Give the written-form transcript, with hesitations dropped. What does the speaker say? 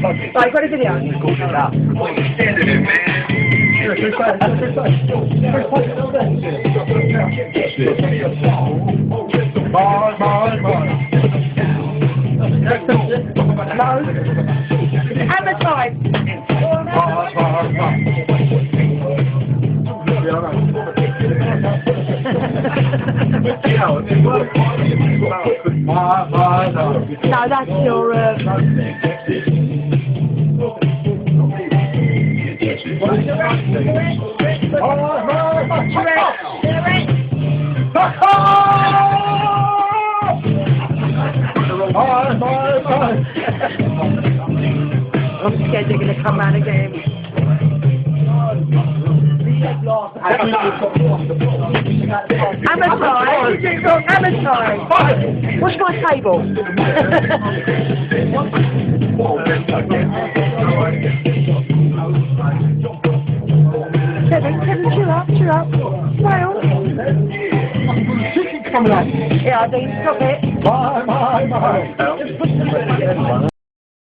Vai, guarda che anni. Hammer time. No, that's your. I'm scared they're going to come round again. Hammer time! Hammer time! What's my table? Kevin, cheer up, cheer up. Smile. Coming up. Yeah, I think, stop it. Bye.